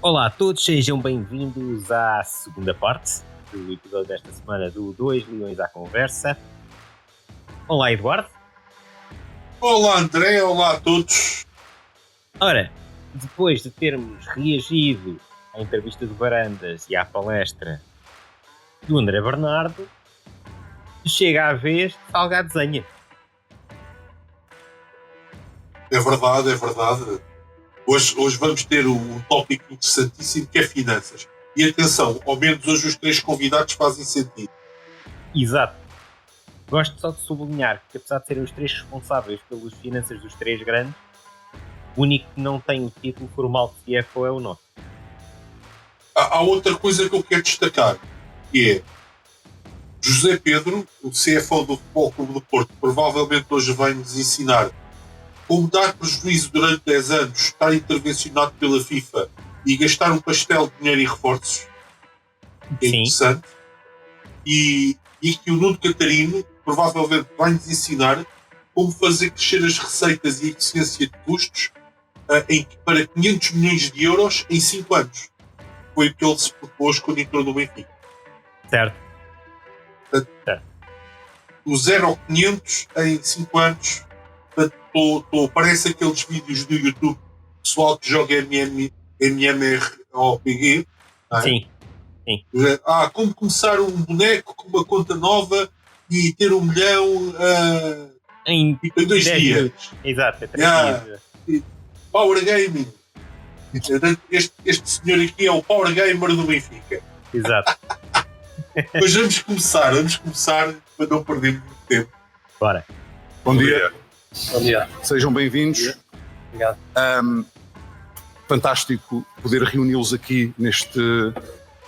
Olá a todos, sejam bem-vindos à segunda parte do episódio desta semana do Dois Leões à Conversa. Olá, Eduardo. Olá André, olá a todos. Ora, depois de termos reagido à entrevista do Varandas e à palestra do André Bernardo, chega a vez de Salgado Zenha. É verdade. Hoje vamos ter um tópico interessantíssimo que é finanças. E atenção, ao menos hoje os três convidados fazem sentido. Exato. Gosto só de sublinhar que, apesar de serem os três responsáveis pelas finanças dos três grandes, o único que não tem o título formal de CFO é o nosso. Há outra coisa que eu quero destacar, que é José Pedro, o CFO do Futebol Clube do Porto, provavelmente hoje vai-nos ensinar como dar prejuízo durante 10 anos, estar intervencionado pela FIFA e gastar um pastel de dinheiro em reforços. É interessante. E que o Nuno Catarino provavelmente vai-nos ensinar como fazer crescer as receitas e a eficiência de custos para 500 milhões de euros em 5 anos. Foi o que ele se propôs quando entrou no Benfica. Certo. Do 0 ao 500 em 5 anos. Parece aqueles vídeos do YouTube pessoal que joga MMORPG. É? Sim. Como começar um boneco com uma conta nova e ter 1 milhão em 2 dias. Exato, é 3 dias. Power Gaming. Este senhor aqui é o Power Gamer do Benfica. Exato. Mas vamos começar para não perder muito tempo. Bora. Bom dia. Bom dia. Sejam bem-vindos. Obrigado. Fantástico poder reuni-los aqui neste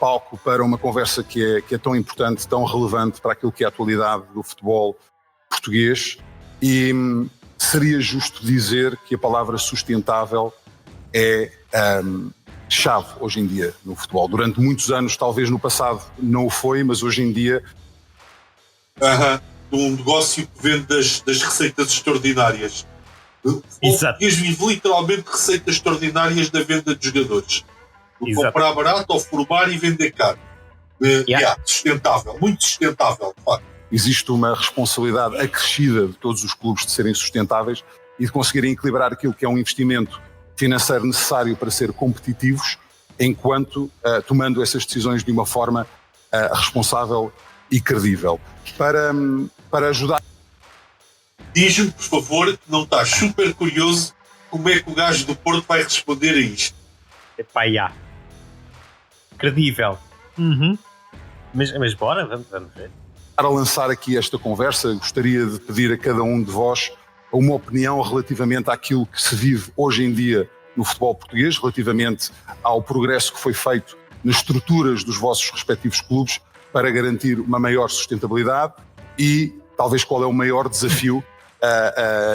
palco para uma conversa que é tão importante, tão relevante para aquilo que é a atualidade do futebol português. E seria justo dizer que a palavra sustentável é chave hoje em dia no futebol. Durante muitos anos, talvez no passado não o foi, mas hoje em dia... Um negócio que vende das receitas extraordinárias. Exato. E vive literalmente receitas extraordinárias da venda de jogadores. Comprar barato ou formar e vender caro. Sustentável, muito sustentável, de facto. Existe uma responsabilidade acrescida de todos os clubes de serem sustentáveis e de conseguirem equilibrar aquilo que é um investimento financeiro necessário para ser competitivos, enquanto tomando essas decisões de uma forma responsável e credível. Para ajudar... Diz-me, por favor, que não estás super curioso como é que o gajo do Porto vai responder a isto. Epá, credível. Mas bora, vamos ver. Para lançar aqui esta conversa, gostaria de pedir a cada um de vós uma opinião relativamente àquilo que se vive hoje em dia no futebol português, relativamente ao progresso que foi feito nas estruturas dos vossos respectivos clubes para garantir uma maior sustentabilidade e talvez qual é o maior desafio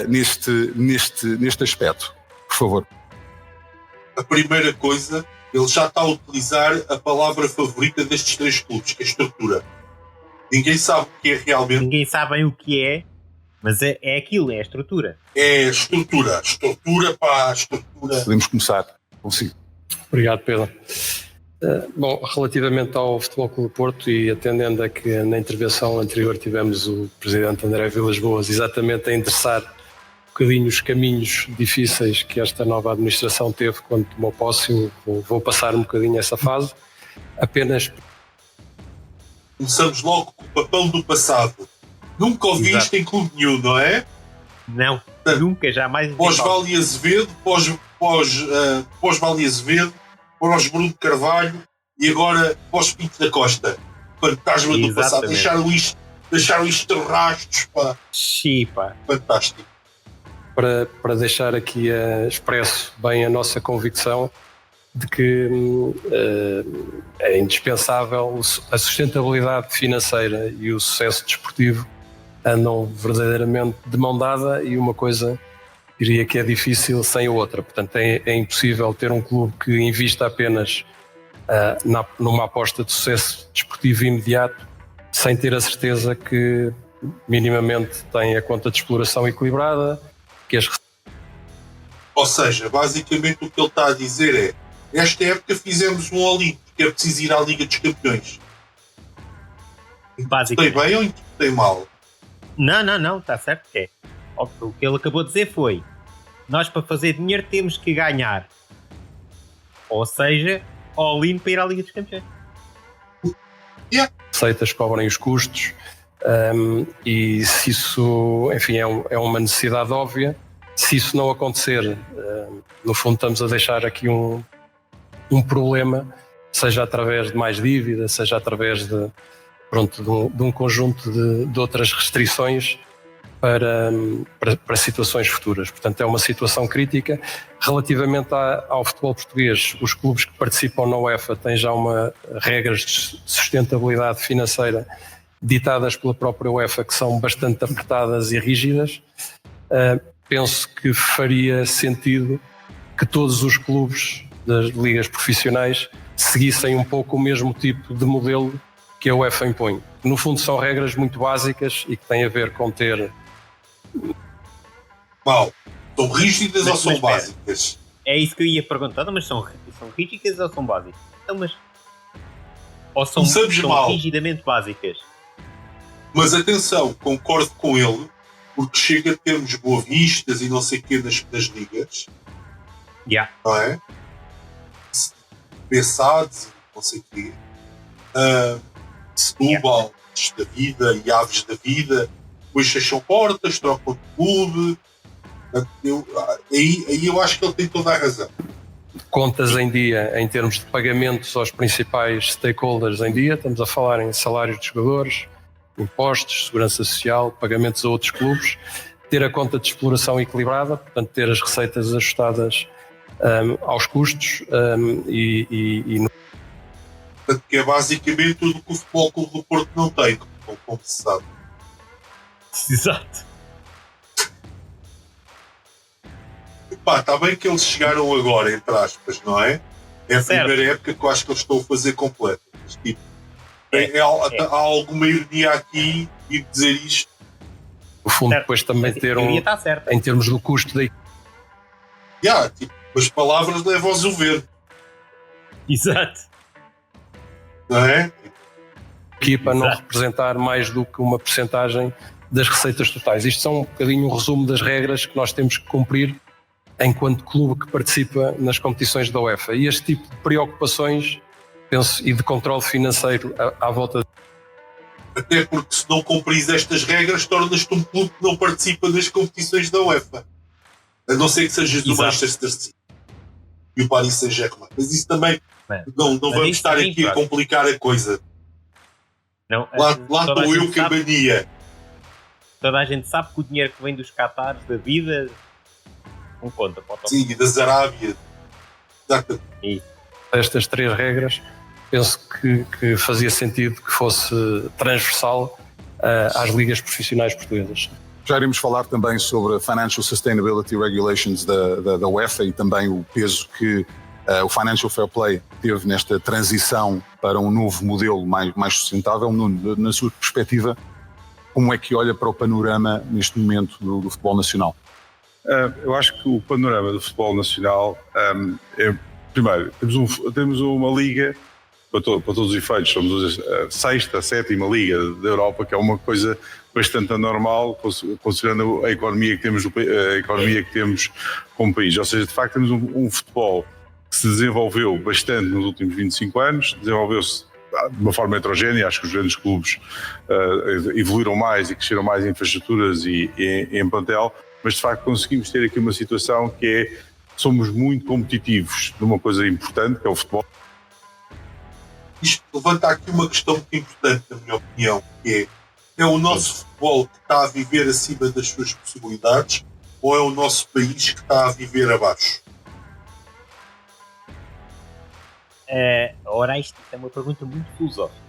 neste aspecto. Por favor. A primeira coisa, ele já está a utilizar a palavra favorita destes três clubes, que é estrutura. Ninguém sabe o que é realmente. Ninguém sabe bem o que é, mas é aquilo, é a estrutura. É estrutura. Estrutura. Podemos começar consigo. Obrigado, Pedro. Bom, relativamente ao Futebol Clube do Porto e atendendo a que na intervenção anterior tivemos o Presidente André Vilas Boas exatamente a endereçar um bocadinho os caminhos difíceis que esta nova administração teve quando tomou posse, eu vou passar um bocadinho essa fase. Apenas... Começamos logo com o papel do passado. Nunca ouvi isto em clube nenhum, não é? Não, nunca, jamais. Pós-Vale Azevedo, pós-Vale Azevedo, pós Bruno Carvalho e agora pós-Pinto da Costa. Fantasma do passado. Deixaram isto de rastros, pá. Chipa. Fantástico. Para deixar aqui expresso bem a nossa convicção de que é indispensável a sustentabilidade financeira e o sucesso desportivo andam verdadeiramente de mão dada e uma coisa diria que é difícil sem a outra. Portanto, é impossível ter um clube que invista apenas numa aposta de sucesso desportivo imediato sem ter a certeza que minimamente tem a conta de exploração equilibrada, que as... Ou seja, basicamente o que ele está a dizer é Esta época fizemos um all-in, porque é preciso ir à Liga dos Campeões. Interpretei Basicamente. bem ou interpretei mal? Não, está certo que é. O que ele acabou de dizer foi: nós para fazer dinheiro temos que ganhar. Ou seja, all-in para ir à Liga dos Campeões. Receitas cobrem os custos, e se isso, enfim, é uma necessidade óbvia. Se isso não acontecer, no fundo estamos a deixar aqui um problema, seja através de mais dívida, seja através de um conjunto de outras restrições para situações futuras. Portanto, é uma situação crítica. Relativamente ao futebol português, os clubes que participam na UEFA têm já regras de sustentabilidade financeira ditadas pela própria UEFA, que são bastante apertadas e rígidas. Penso que faria sentido que todos os clubes das ligas profissionais seguissem um pouco o mesmo tipo de modelo que a UEFA impõe. No fundo, são regras muito básicas e que têm a ver com ter... Mal. São rígidas ou são espera. básicas? É isso que eu ia perguntar, mas são rígidas ou são básicas? Então, ou são mal. rigidamente básicas? Mas atenção, concordo com ele, porque chega a termos boavistas e não sei o quê nas ligas, Yeah. não é? Pensados e não sei o quê. Setúbal da vida e aves da vida, depois fecham portas, trocam de clube. Aí eu acho que ele tem toda a razão. Contas em dia, em termos de pagamentos aos principais stakeholders em dia, estamos a falar em salários de jogadores, impostos, segurança social, pagamentos a outros clubes, ter a conta de exploração equilibrada, portanto ter as receitas ajustadas aos custos e Portanto, que é basicamente tudo que o Futebol Clube do Porto não tem, como se sabe. Exato. Pá, está bem que eles chegaram agora, entre aspas, não é? É a Certo. primeira época que eu acho que eles estão a fazer completa. Mas, tipo, há alguma ironia aqui de dizer isto. no fundo Certo. depois também Mas ter a teoria está certa. em termos do custo da Tipo, as palavras levam-os o vento, Exato. não é? equipa não Exato. representar mais do que uma percentagem das receitas totais. Isto são um bocadinho um resumo das regras que nós temos que cumprir enquanto clube que participa nas competições da UEFA. E este tipo de preocupações, penso, e de controle financeiro à volta Até porque se não cumpris estas regras, tornas-te um clube que não participa das competições da UEFA. A não ser que sejas do Exato. Manchester City e o Paris Saint-Germain. Mas isso também não vamos isso estar também, aqui a claro. complicar a coisa. Não, Lá toda a estou eu gente que a sabe- mania. Toda a gente sabe que o dinheiro que vem dos Qatares da vida não conta para o top. Sim, e das Arábia. Exatamente. destas três regras, penso que fazia sentido que fosse transversal às ligas profissionais portuguesas. Já iremos falar também sobre a Financial Sustainability Regulations da UEFA e também o peso que o Financial Fair Play teve nesta transição para um novo modelo mais sustentável. Nuno, na sua perspectiva, como é que olha para o panorama neste momento do futebol nacional? Eu acho que o panorama do futebol nacional primeiro, temos uma liga, para todos os efeitos, somos a sexta, a sétima liga da Europa, que é uma coisa bastante anormal, considerando a economia que temos como país. Ou seja, de facto temos um futebol que se desenvolveu bastante nos últimos 25 anos, desenvolveu-se de uma forma heterogénea. Acho que os grandes clubes evoluíram mais e cresceram mais em infraestruturas e em plantel, mas de facto conseguimos ter aqui uma situação que somos muito competitivos numa coisa importante, que é o futebol. Isto levanta aqui uma questão muito importante, na minha opinião, que é o nosso futebol que está a viver acima das suas possibilidades ou é o nosso país que está a viver abaixo? Ora, isto é uma pergunta muito filosófica.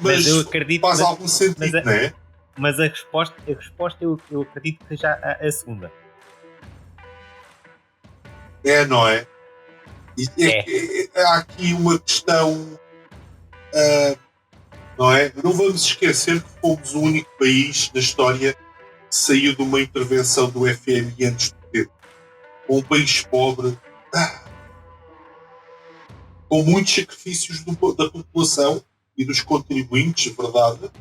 Mas eu acredito, faz algum sentido, não é? Mas a resposta eu acredito que seja a segunda. Não é? Há aqui uma questão, não é? Não vamos esquecer que fomos o único país na história que saiu de uma intervenção do FMI antes do tempo. Um país pobre, com muitos sacrifícios da população e dos contribuintes, verdade,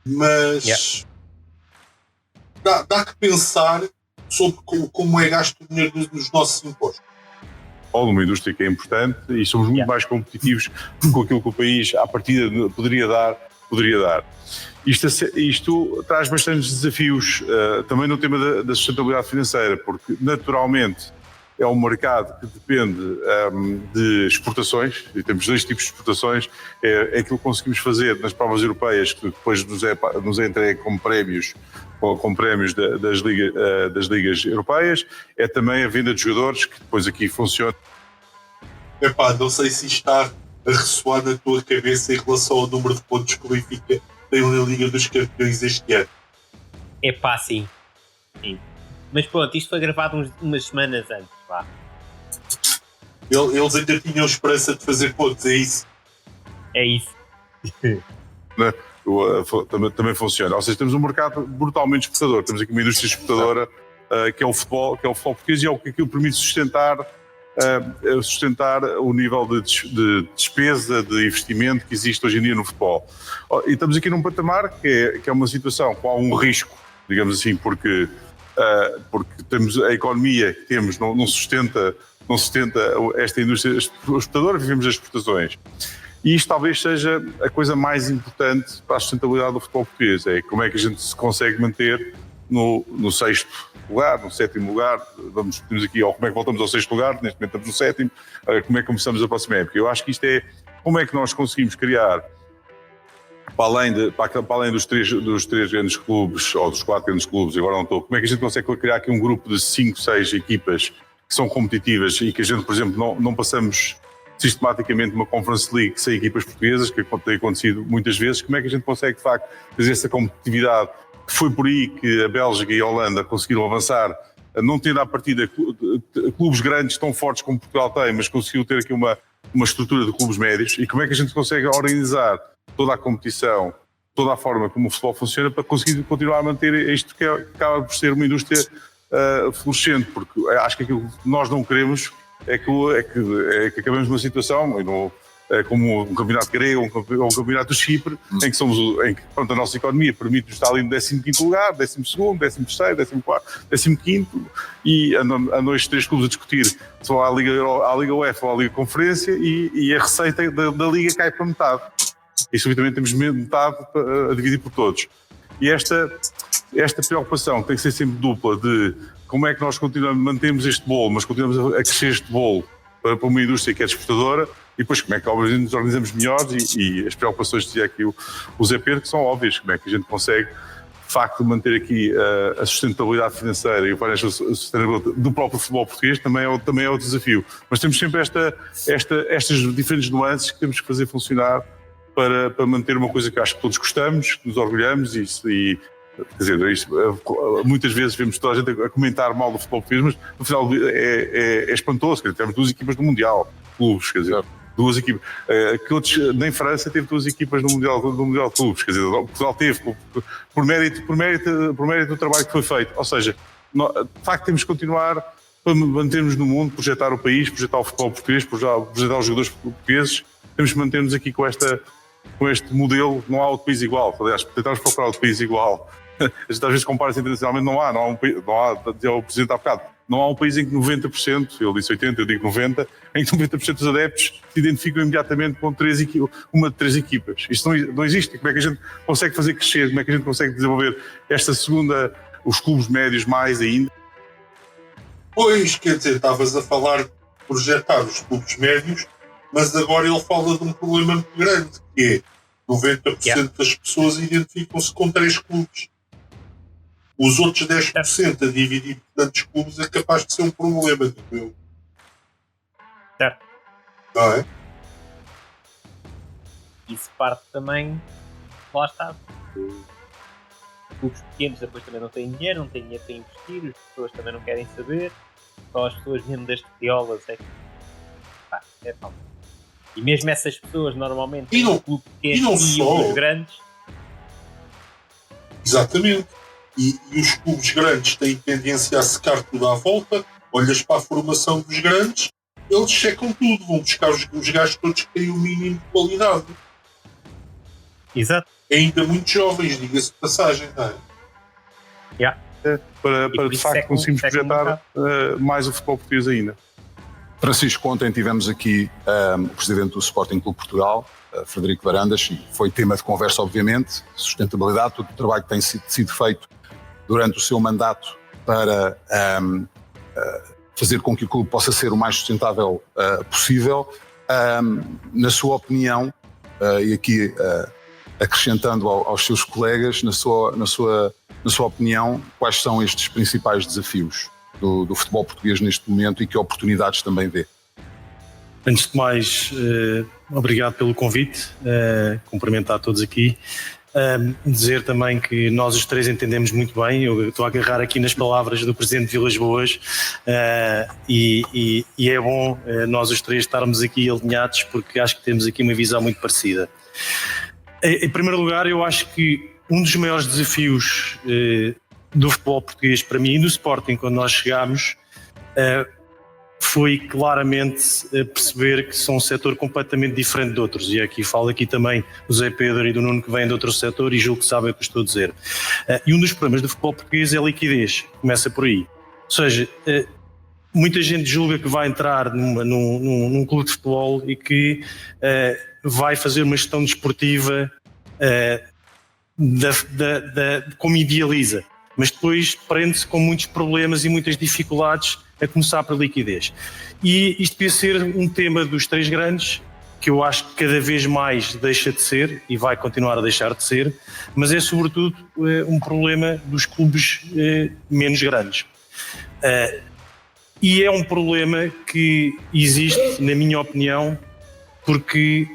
mas dá que pensar sobre como é gasto o dinheiro dos nossos impostos. Ou numa indústria que é importante e somos muito mais competitivos com aquilo que o país à partida poderia dar. Isto traz bastantes desafios também no tema da sustentabilidade financeira, porque naturalmente é um mercado que depende de exportações, e temos dois tipos de exportações, é aquilo que conseguimos fazer nas provas europeias, que depois nos é entregue como prémios das ligas europeias, é também a venda de jogadores, que depois aqui funciona. Não sei se está a ressoar na tua cabeça em relação ao número de pontos que o Benfica tem na Liga dos Campeões este ano. Sim. Mas pronto, isto foi gravado umas semanas antes, vá. Eles ainda tinham esperança de fazer pontos, é isso? É isso. Também funciona. Ou seja, temos um mercado brutalmente exportador. Temos aqui uma indústria exportadora que é o futebol português, e é o que aquilo permite sustentar o nível de despesa, de investimento que existe hoje em dia no futebol. E estamos aqui num patamar que é uma situação com algum risco, digamos assim, porque temos a economia que temos não sustenta esta indústria exportadora, vivemos as exportações. E isto talvez seja a coisa mais importante para a sustentabilidade do futebol português, é como é que a gente se consegue manter no 6º lugar, no 7º lugar, temos aqui, ou como é que voltamos ao 6º lugar, neste momento estamos no 7º, como é que começamos a próxima época. Eu acho que isto é como é que nós conseguimos criar, para além dos três grandes clubes, ou dos 4 grandes clubes, agora não estou, como é que a gente consegue criar aqui um grupo de 5, 6 equipas que são competitivas e que a gente, por exemplo, não passamos sistematicamente uma Conference League sem equipas portuguesas, que tem acontecido muitas vezes. Como é que a gente consegue, de facto, fazer essa competitividade? Foi por aí que a Bélgica e a Holanda conseguiram avançar, não tendo à partida clubes grandes tão fortes como Portugal tem, mas conseguiu ter aqui uma estrutura de clubes médios. E como é que a gente consegue organizar toda a competição, toda a forma como o futebol funciona, para conseguir continuar a manter isto que acaba por ser uma indústria florescente, porque acho que aquilo que nós não queremos é que acabemos numa situação como um campeonato grego ou um campeonato de Chipre, em que a nossa economia permite-nos estar ali no 15º lugar, 12º, 13º, 14º, 15º, e andam estes 3 clubes a discutir só à Liga UEFA ou à Liga Conferência, e a receita da Liga cai para metade. E subitamente temos metade a dividir por todos. E esta preocupação tem que ser sempre dupla, de como é que nós mantemos este bolo, mas continuamos a crescer este bolo para uma indústria que é exportadora, e depois como é que nos organizamos melhores, e as preocupações, dizia aqui o Zé Pedro, que são óbvias, como é que a gente consegue, de facto, manter aqui a sustentabilidade financeira e o financial sustainability do próprio futebol português, também é outro desafio. Mas temos sempre estas diferentes nuances que temos que fazer funcionar para manter uma coisa que acho que todos gostamos, que nos orgulhamos, e quer dizer, muitas vezes vemos toda a gente a comentar mal do futebol português, mas no final é espantoso. Temos 2 equipas no Mundial, clubes, quer dizer, 2 equipas. Nem França teve 2 equipas no Mundial de Clubes, quer dizer, Portugal teve, por mérito do trabalho que foi feito. Ou seja, de facto temos que continuar para mantermos no mundo, projetar o país, projetar o futebol português, projetar os jogadores portugueses. Temos que manter-nos aqui com este modelo. Não há outro país igual. Aliás, tentamos procurar outro país igual. A gente às vezes compara-se internacionalmente, não há, dizia o Presidente há bocado, não há um país em que 90%, ele disse 80%, eu digo 90%, em que 90% dos adeptos se identificam imediatamente com uma de 3 equipas. Isto não existe. Como é que a gente consegue fazer crescer? Como é que a gente consegue desenvolver esta segunda, os clubes médios mais ainda? Pois, quer dizer, estavas a falar de projetar os clubes médios, mas agora ele fala de um problema muito grande, que é 90% das pessoas identificam-se com 3 clubes. Os outros 10% a dividir por tantos clubes é capaz de ser um problema, digo eu. Certo. Não é? Isso parte também, lá está. Clubes pequenos depois também não têm dinheiro para investir, as pessoas também não querem saber, só as pessoas mesmo das triolas é que é tal. E mesmo essas pessoas normalmente têm um clube pequeno e os grandes. Exatamente. E os clubes grandes têm tendência a secar tudo à volta. Olhas para a formação dos grandes eles checam tudo, vão buscar os gajos todos que têm o mínimo de qualidade. Exato. Ainda muito jovens, diga-se de passagem, não é? Para por de isso facto é que conseguirmos é que projetar mais o futebol português ainda. Francisco, ontem tivemos aqui o presidente do Sporting Clube Portugal, Frederico Varandas, e foi tema de conversa, obviamente, sustentabilidade, todo o trabalho que tem sido feito durante o seu mandato para fazer com que o clube possa ser o mais sustentável possível. Na sua opinião, e aqui acrescentando aos seus colegas, na sua opinião, quais são estes principais desafios do futebol português neste momento e que oportunidades também vê? Antes de mais, obrigado pelo convite, cumprimentar a todos aqui. Dizer também que nós os três entendemos muito bem. Eu estou a agarrar aqui nas palavras do Presidente de Vilas Boas, e é bom nós os três estarmos aqui alinhados, porque acho que temos aqui uma visão muito parecida. Em primeiro lugar, eu acho que um dos maiores desafios do futebol português para mim e do Sporting quando nós chegámos foi claramente perceber que são um setor completamente diferente de outros, e aqui falo também do Zé Pedro e do Nuno, que vêm de outro setor, e julgo que sabem o que estou a dizer. E um dos problemas do futebol português é a liquidez, começa por aí. Ou seja, muita gente julga que vai entrar num clube de futebol e que vai fazer uma gestão desportiva como idealiza, mas depois prende-se com muitos problemas e muitas dificuldades, a começar pela liquidez. E isto devia ser um tema dos três grandes, que eu acho que cada vez mais deixa de ser e vai continuar a deixar de ser, mas é sobretudo um problema dos clubes menos grandes. E é um problema que existe, na minha opinião, porque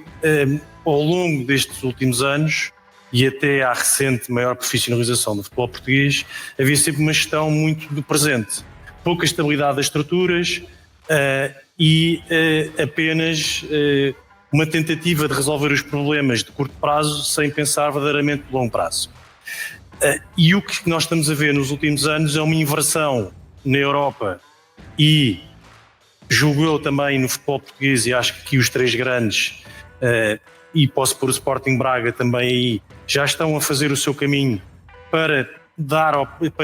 ao longo destes últimos anos e até à recente maior profissionalização do futebol português, havia sempre uma gestão muito do presente. Pouca estabilidade das estruturas e apenas uma tentativa de resolver os problemas de curto prazo sem pensar verdadeiramente no longo prazo. E o que nós estamos a ver nos últimos anos é uma inversão na Europa e, julgo eu, também no futebol português, e acho que aqui os três grandes, e posso pôr o Sporting Braga também aí, já estão a fazer o seu caminho para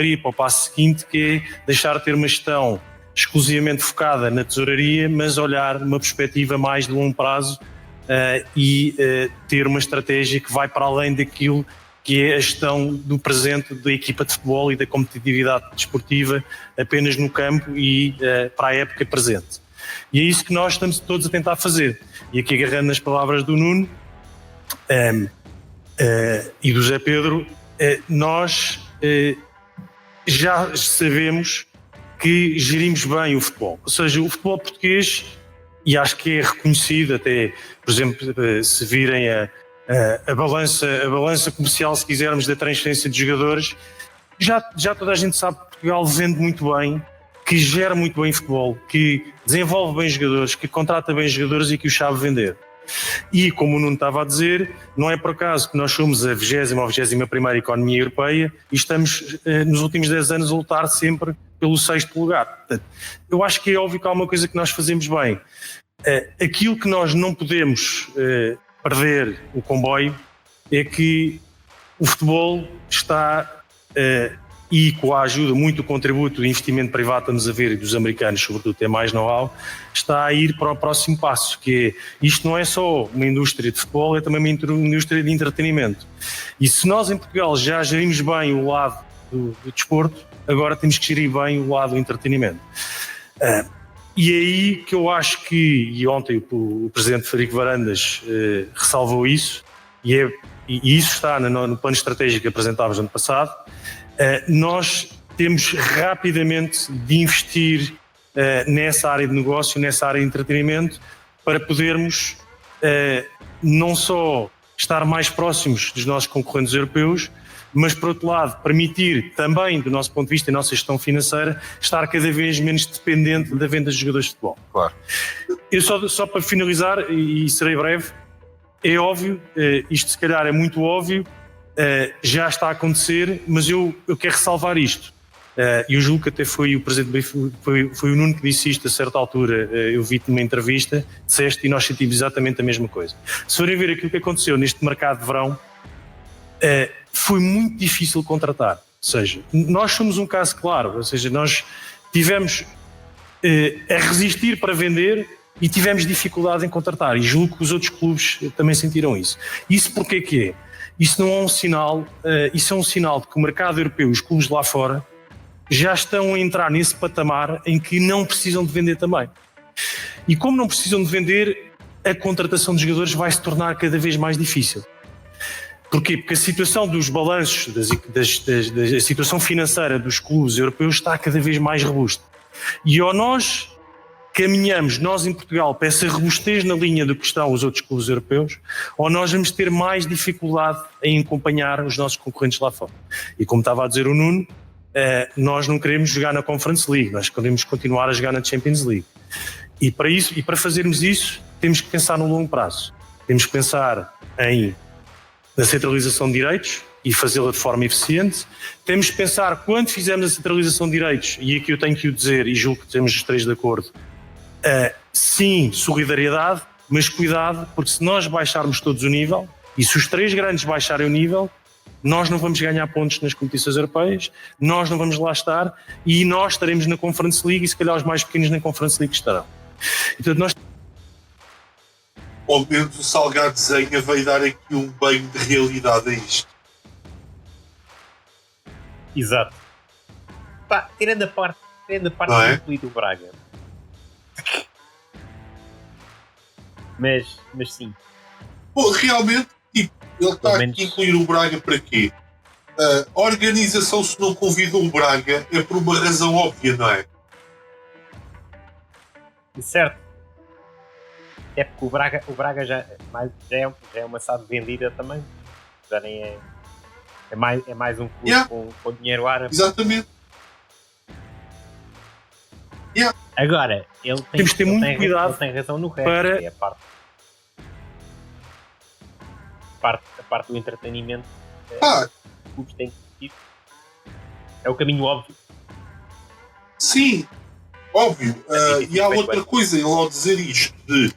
ir para o passo seguinte, que é deixar de ter uma gestão exclusivamente focada na tesouraria, mas olhar uma perspectiva mais de longo prazo e ter uma estratégia que vai para além daquilo que é a gestão do presente da equipa de futebol e da competitividade desportiva apenas no campo e para a época presente. E é isso que nós estamos todos a tentar fazer. E aqui, agarrando nas palavras do Nuno e do Zé Pedro, nós já sabemos que gerimos bem o futebol. Ou seja, o futebol português, e acho que é reconhecido até, por exemplo, se virem a balança comercial, se quisermos, da transferência de jogadores, já toda a gente sabe que Portugal vende muito bem, que gera muito bem futebol, que desenvolve bem jogadores, que contrata bem jogadores e que os sabe vender. E, como o Nuno estava a dizer, não é por acaso que nós somos a 20ª ou 21ª economia europeia e estamos, nos últimos 10 anos, a lutar sempre pelo 6º lugar. Portanto, eu acho que é óbvio que há uma coisa que nós fazemos bem. Aquilo que nós não podemos perder o comboio é que o futebol está, e com a ajuda, muito o contributo do investimento privado, estamos a ver, e dos americanos, sobretudo, tem mais know-how, está a ir para o próximo passo, que é, isto não é só uma indústria de futebol, é também uma indústria de entretenimento. E se nós em Portugal já gerimos bem o lado do desporto, agora temos que gerir bem o lado do entretenimento. E é aí que eu acho que, e ontem o Presidente Frederico Varandas ressalvou isso, e isso está no plano estratégico que apresentámos no ano passado. Nós temos rapidamente de investir nessa área de negócio, nessa área de entretenimento, para podermos não só estar mais próximos dos nossos concorrentes europeus, mas, por outro lado, permitir também, do nosso ponto de vista e nossa gestão financeira, estar cada vez menos dependente da venda de jogadores de futebol. Claro. Eu só para finalizar, e serei breve, é óbvio, isto se calhar é muito óbvio, já está a acontecer, mas eu quero ressalvar isto. E eu julgo que até foi o presidente do Benfica, foi o Nuno que disse isto a certa altura. Eu vi-te numa entrevista, disseste, e nós sentimos exatamente a mesma coisa. Se forem ver aquilo que aconteceu neste mercado de verão, foi muito difícil contratar. Ou seja, nós somos um caso claro, ou seja, nós tivemos a resistir para vender e tivemos dificuldade em contratar, e julgo que os outros clubes também sentiram isso. Isso porquê que é? Isso não é um sinal, isso é um sinal de que o mercado europeu, os clubes lá fora, já estão a entrar nesse patamar em que não precisam de vender também. E como não precisam de vender, a contratação de jogadores vai se tornar cada vez mais difícil. Porquê? Porque a situação dos balanços, da situação financeira dos clubes europeus está cada vez mais robusta. E ou nós caminhamos, nós em Portugal, para essa robustez na linha do que estão os outros clubes europeus, ou nós vamos ter mais dificuldade em acompanhar os nossos concorrentes lá fora. E como estava a dizer o Nuno, nós não queremos jogar na Conference League, nós queremos continuar a jogar na Champions League. E para isso, e para fazermos isso, temos que pensar no longo prazo. Temos que pensar na centralização de direitos e fazê-la de forma eficiente. Temos que pensar, quando fizermos a centralização de direitos, e aqui eu tenho que o dizer, e julgo que temos os três de acordo, sim, solidariedade, mas cuidado, porque se nós baixarmos todos o nível, e se os três grandes baixarem o nível, nós não vamos ganhar pontos nas competições europeias, nós não vamos lá estar, e nós estaremos na Conference League, e se calhar os mais pequenos na Conference League estarão. Portanto, nós... Ao menos o Salgado Desenha veio dar aqui um banho de realidade a isto. Exato. Pá, tirando a parte do Braga. Mas sim. Bom, realmente, tipo, ele está aqui a incluir o Braga para quê? A organização, se não convidou o Braga, é por uma razão óbvia, não é? Certo. É porque o Braga já é uma SAD vendida também. Já nem é. É mais um clube com dinheiro árabe. Exatamente. Agora, ele tem, temos que ter muito cuidado. Ele tem razão no resto. Para... É a parte do entretenimento. Os clubes têm que ir. É o caminho óbvio. Sim, óbvio. E há outra coisa, ele ao dizer isto de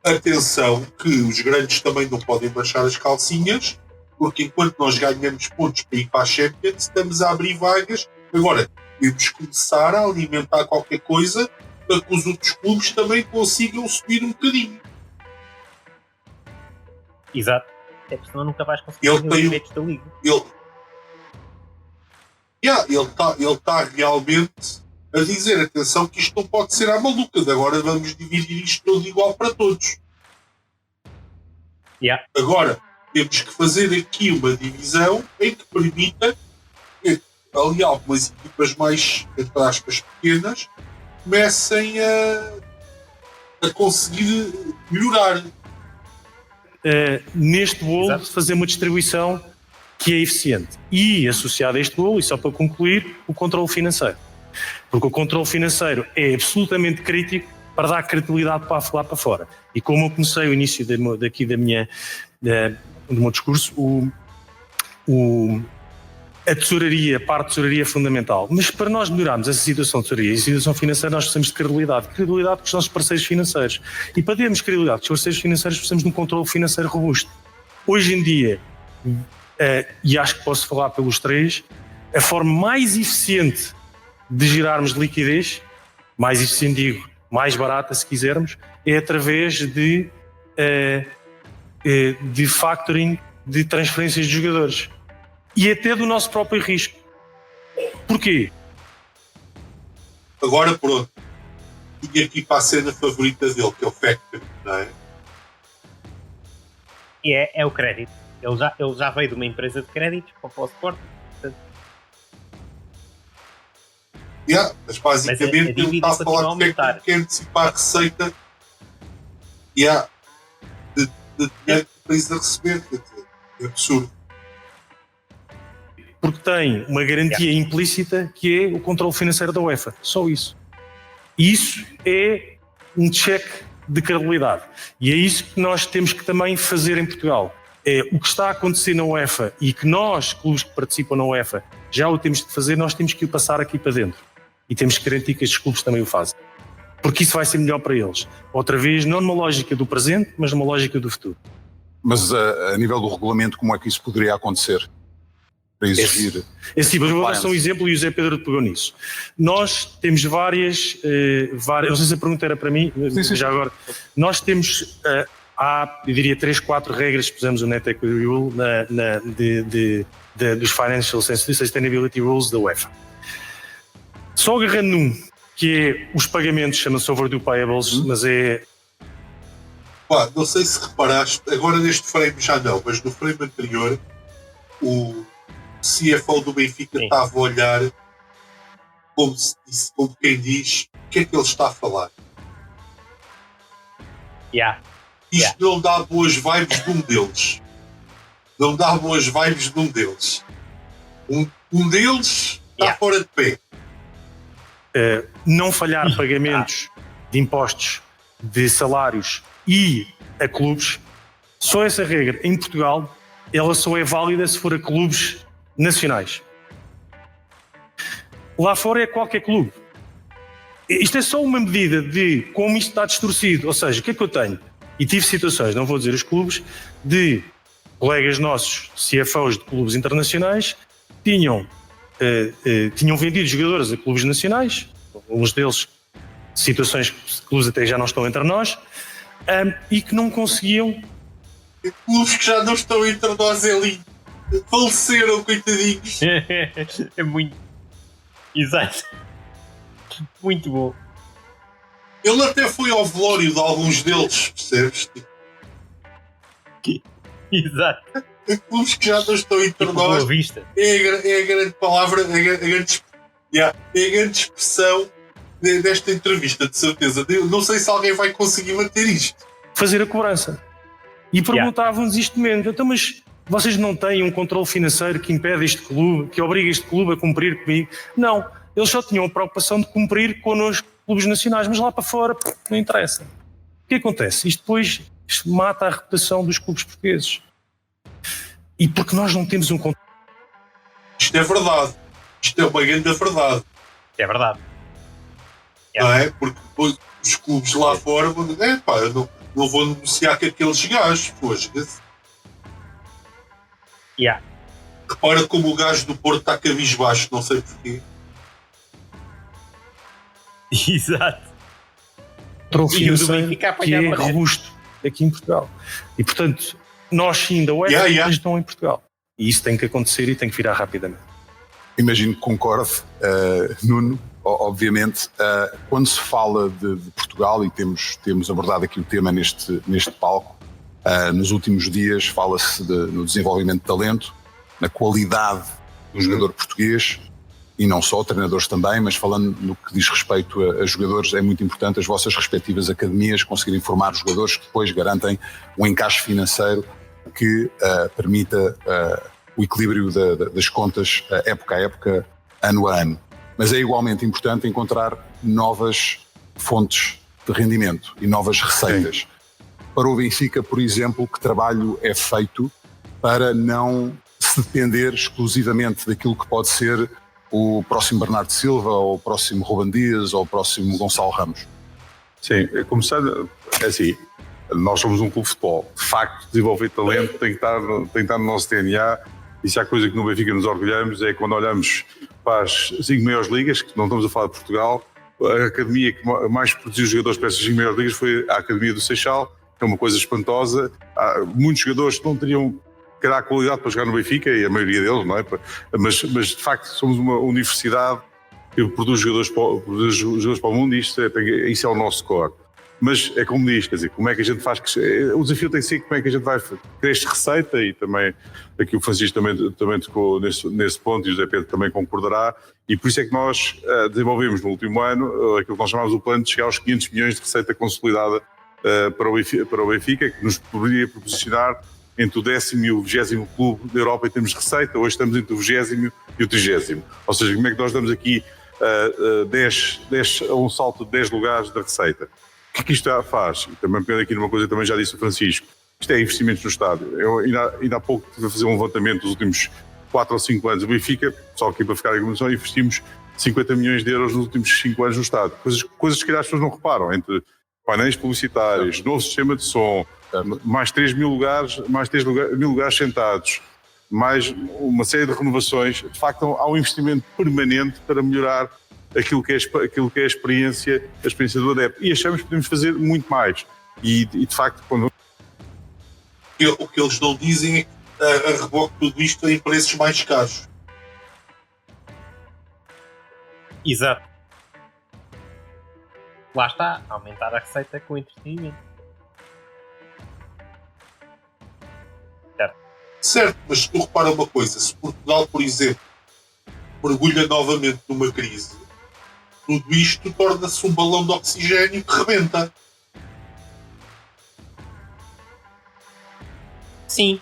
atenção, que os grandes também não podem baixar as calcinhas, porque enquanto nós ganhamos pontos para ir para a Champions, estamos a abrir vagas. Agora, temos que começar a alimentar qualquer coisa para que os outros clubes também consigam subir um bocadinho. Exato. É porque senão nunca vais conseguir os direitos da Liga. Ele está realmente a dizer, atenção, que isto não pode ser à maluca, de agora vamos dividir isto todo igual para todos. Agora, temos que fazer aqui uma divisão em que permita que ali algumas equipas mais, entre aspas, pequenas comecem a conseguir melhorar. Neste bolo, Exato. fazer uma distribuição que é eficiente. E associado a este bolo, e só para concluir, o controle financeiro. Porque o controle financeiro é absolutamente crítico para dar credibilidade para lá para fora. E como eu comecei o início do meu discurso, a tesouraria, a parte de tesouraria é fundamental. Mas para nós melhorarmos essa situação de tesouraria e a situação financeira, nós precisamos de credibilidade. Credibilidade com os nossos parceiros financeiros. E para termos credibilidade com os parceiros financeiros, precisamos de um controle financeiro robusto. Hoje em dia, e acho que posso falar pelos três, a forma mais eficiente de gerarmos liquidez, mais eficiente digo, mais barata se quisermos, é através de factoring de transferências de jogadores. E até do nosso próprio risco. Porquê? Agora pronto. Tinha aqui para a cena favorita dele, que é o factoring, não é? E é o crédito. Ele já veio de uma empresa de créditos para o Sport. Mas basicamente ele está a falar de que quer antecipar a receita de dinheiro que o país a receber. É absurdo. Porque tem uma garantia implícita que é o controle financeiro da UEFA. Só isso. E isso é um cheque de credibilidade. E é isso que nós temos que também fazer em Portugal. É o que está a acontecer na UEFA e que nós, clubes que participam na UEFA, já o temos de fazer, nós temos que o passar aqui para dentro. E temos que garantir que estes clubes também o fazem. Porque isso vai ser melhor para eles. Outra vez, não numa lógica do presente, mas numa lógica do futuro. Mas a nível do regulamento, como é que isso poderia acontecer? Para exigir... Esse tipo, eu vou dar só um exemplo e o Zé Pedro pegou nisso. Nós temos várias, não sei se a pergunta era para mim, sim. já agora. Nós temos, há, eu diria, 3, 4 regras que pusemos o Net Equity Rule dos Financial Sustainability Rules da UEFA. Só agarrando num, que é os pagamentos, chama-se Overdue Payables, mas é... Pá, não sei se reparaste, agora neste frame já não, mas no frame anterior, o CFO do Benfica estava a olhar como quem diz o que é que ele está a falar. Isto não dá boas vibes de um deles. Não dá boas vibes de um deles. Um deles está fora de pé. Não falhar pagamentos de impostos, de salários e a clubes, só essa regra em Portugal, ela só é válida se for a clubes nacionais. Lá fora é qualquer clube. Isto é só uma medida de como isto está distorcido. Ou seja, o que é que eu tenho? E tive situações, não vou dizer os clubes, de colegas nossos, CFOs de clubes internacionais, tinham vendido jogadores a clubes nacionais, alguns deles, situações que clubes até já não estão entre nós, e que não conseguiam. Clubes que já não estão entre nós ali. Faleceram, coitadinhos. É muito. Exato. Muito bom. Ele até foi ao velório de alguns deles, percebes? Exato. Clubes que já não estão entre nós. Vista. É a grande palavra, é a grande expressão desta entrevista, de certeza. Não sei se alguém vai conseguir manter isto. Fazer a cobrança. E perguntavam-nos isto mesmo. Então, mas vocês não têm um controle financeiro que impede este clube, que obriga este clube a cumprir comigo? Não. Eles só tinham a preocupação de cumprir connosco, clubes nacionais, mas lá para fora não interessa. O que acontece? Isto depois mata a reputação dos clubes portugueses. E porque nós não temos um controle. Isto é verdade. Isto é uma grande verdade. É verdade. Não é? Porque depois os clubes lá fora vão dizer, eu não vou negociar com aqueles gajos. Pois. Repara como o gajo do Porto está cabisbaixo, não sei porquê. Exato. Financeiro que é robusto aqui em Portugal. E portanto, nós sim da UEFA estão em Portugal. E isso tem que acontecer e tem que virar rapidamente. Imagino que concorde, Nuno, obviamente, quando se fala de Portugal, e temos abordado aqui o tema neste palco, nos últimos dias fala-se no desenvolvimento de talento, na qualidade do jogador português, e não só, treinadores também, mas falando no que diz respeito a jogadores, é muito importante as vossas respectivas academias conseguirem formar jogadores que depois garantem um encaixe financeiro que permita o equilíbrio das contas época a época, ano a ano. Mas é igualmente importante encontrar novas fontes de rendimento e novas receitas. Sim. Para o Benfica, por exemplo, que trabalho é feito para não se depender exclusivamente daquilo que pode ser o próximo Bernardo Silva, ou o próximo Ruben Dias, ou o próximo Gonçalo Ramos? Sim, começando assim, nós somos um clube de futebol. De facto, desenvolver talento tem que estar no nosso DNA, e se há coisa que no Benfica nos orgulhamos é quando olhamos para as 5 maiores ligas, que não estamos a falar de Portugal, a academia que mais produziu jogadores para essas 5 maiores ligas foi a Academia do Seixal, que é uma coisa espantosa. Há muitos jogadores que não teriam a qualidade para jogar no Benfica, e a maioria deles, não é? Mas de facto somos uma universidade que produz jogadores para o mundo, e isso é o nosso core. Mas é como diz, quer dizer, como é que a gente faz, o desafio tem que ser como é que a gente vai criar esta receita, e também aqui o Francisco também tocou nesse ponto, e o José Pedro também concordará, e por isso é que nós desenvolvemos no último ano aquilo que nós chamamos o plano de chegar aos 500 milhões de receita consolidada para o Benfica, que nos poderia proporcionar entre o 10º e o 20º clube da Europa em termos de receita. Hoje estamos entre o 20º e o 30º. Ou seja, como é que nós damos aqui um salto de 10 lugares da receita? O que isto faz? E também pegando aqui numa coisa que também já disse o Francisco, isto é investimentos no estádio. Eu ainda há pouco estive a fazer um levantamento dos últimos 4 ou 5 anos. O Benfica, só aqui para ficar a informação, investimos 50 milhões de euros nos últimos 5 anos no estádio. Coisas que as pessoas não reparam, entre painéis publicitários, novo sistema de som, mais 3 mil lugares, mil lugares sentados, mais uma série de renovações. De facto, há um investimento permanente para melhorar aquilo que é a experiência do adepto. E achamos que podemos fazer muito mais. E de facto, quando... O que eles não dizem é que a reboque de tudo isto tem preços mais caros. Exato. Lá está, aumentar a receita com o entretenimento. Certo, mas se tu repara uma coisa, se Portugal, por exemplo, mergulha novamente numa crise, tudo isto torna-se um balão de oxigênio que rebenta. Sim.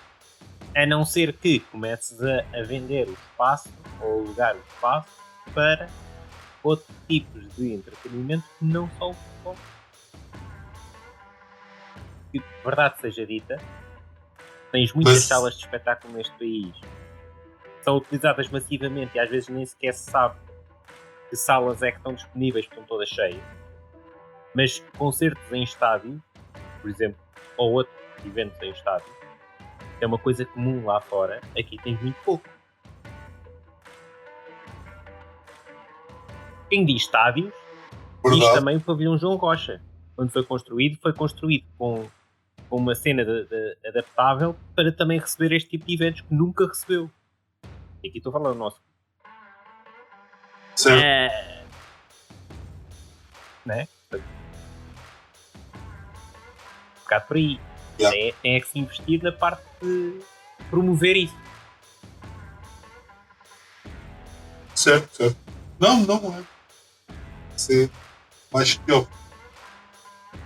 A não ser que comeces a vender o espaço ou alugar o espaço para outros tipos de entretenimento que não só o futebol. E verdade seja dita, tens muitas salas de espetáculo neste país que são utilizadas massivamente e às vezes nem sequer se sabe que salas é que estão disponíveis porque estão todas cheias. Mas concertos em estádio, por exemplo, ou outros eventos em estádio, é uma coisa comum lá fora, aqui tens muito pouco. Quem diz estádios, diz também o pavilhão João Rocha. Quando foi construído com uma cena adaptável para também receber este tipo de eventos que nunca recebeu. E aqui estou a falar do nosso. Certo. Né? Um bocado por aí. Yeah. Tem que se investir na parte de promover isso. Certo. Não é. Sim. Mais que eu.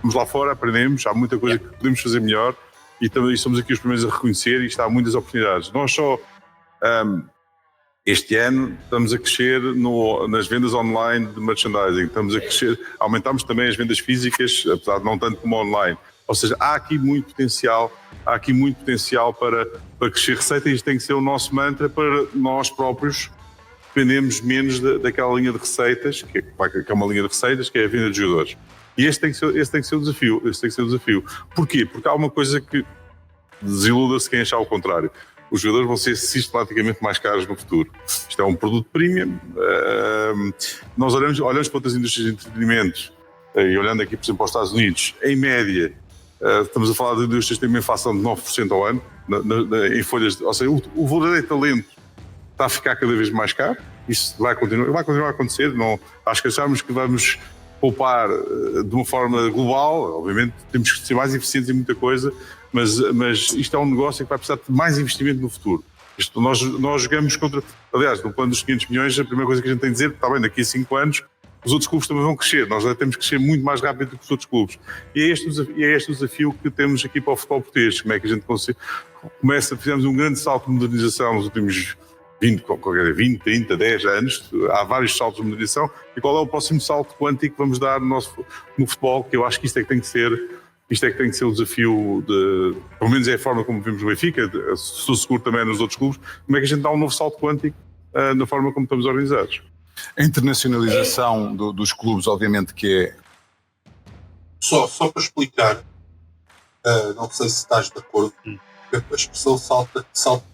Vamos lá fora, aprendemos, há muita coisa que podemos fazer melhor e também somos aqui os primeiros a reconhecer e está há muitas oportunidades. Nós só este ano estamos a crescer nas vendas online de merchandising, estamos a crescer, aumentamos também as vendas físicas, apesar de não tanto como online. Ou seja, há aqui muito potencial para crescer receita e isto tem que ser o nosso mantra para nós próprios dependemos menos daquela linha de receitas, que é uma linha de receitas, que é a venda de jogadores. E esse tem que ser o desafio. Porquê? Porque há uma coisa que desiluda-se quem achar o contrário. Os jogadores vão ser sistematicamente mais caros no futuro. Isto é um produto premium. Nós olhamos para outras indústrias de entretenimento e olhando aqui, por exemplo, para os Estados Unidos, em média, estamos a falar de indústrias que têm uma inflação de 9% ao ano, em folhas, ou seja, o verdadeiro talento está a ficar cada vez mais caro. Isso vai continuar a acontecer. Não, acho que achamos que vamos poupar de uma forma global. Obviamente temos que ser mais eficientes em muita coisa, mas isto é um negócio que vai precisar de mais investimento no futuro. Nós jogamos contra... Aliás, no plano dos 500 milhões, a primeira coisa que a gente tem de dizer, está bem, daqui a 5 anos os outros clubes também vão crescer. Nós já temos que crescer muito mais rápido do que os outros clubes. E é este o desafio que temos aqui para o futebol português. Como é que a gente fizemos um grande salto de modernização nos últimos 20, 30, 10 anos, há vários saltos de modernização, e qual é o próximo salto quântico que vamos dar no futebol, que eu acho que isto é que tem que ser o desafio, pelo menos é a forma como vemos o Benfica, estou seguro também nos outros clubes, como é que a gente dá um novo salto quântico na forma como estamos organizados. A internacionalização dos clubes, obviamente que é... Só para explicar, não sei se estás de acordo, a expressão salto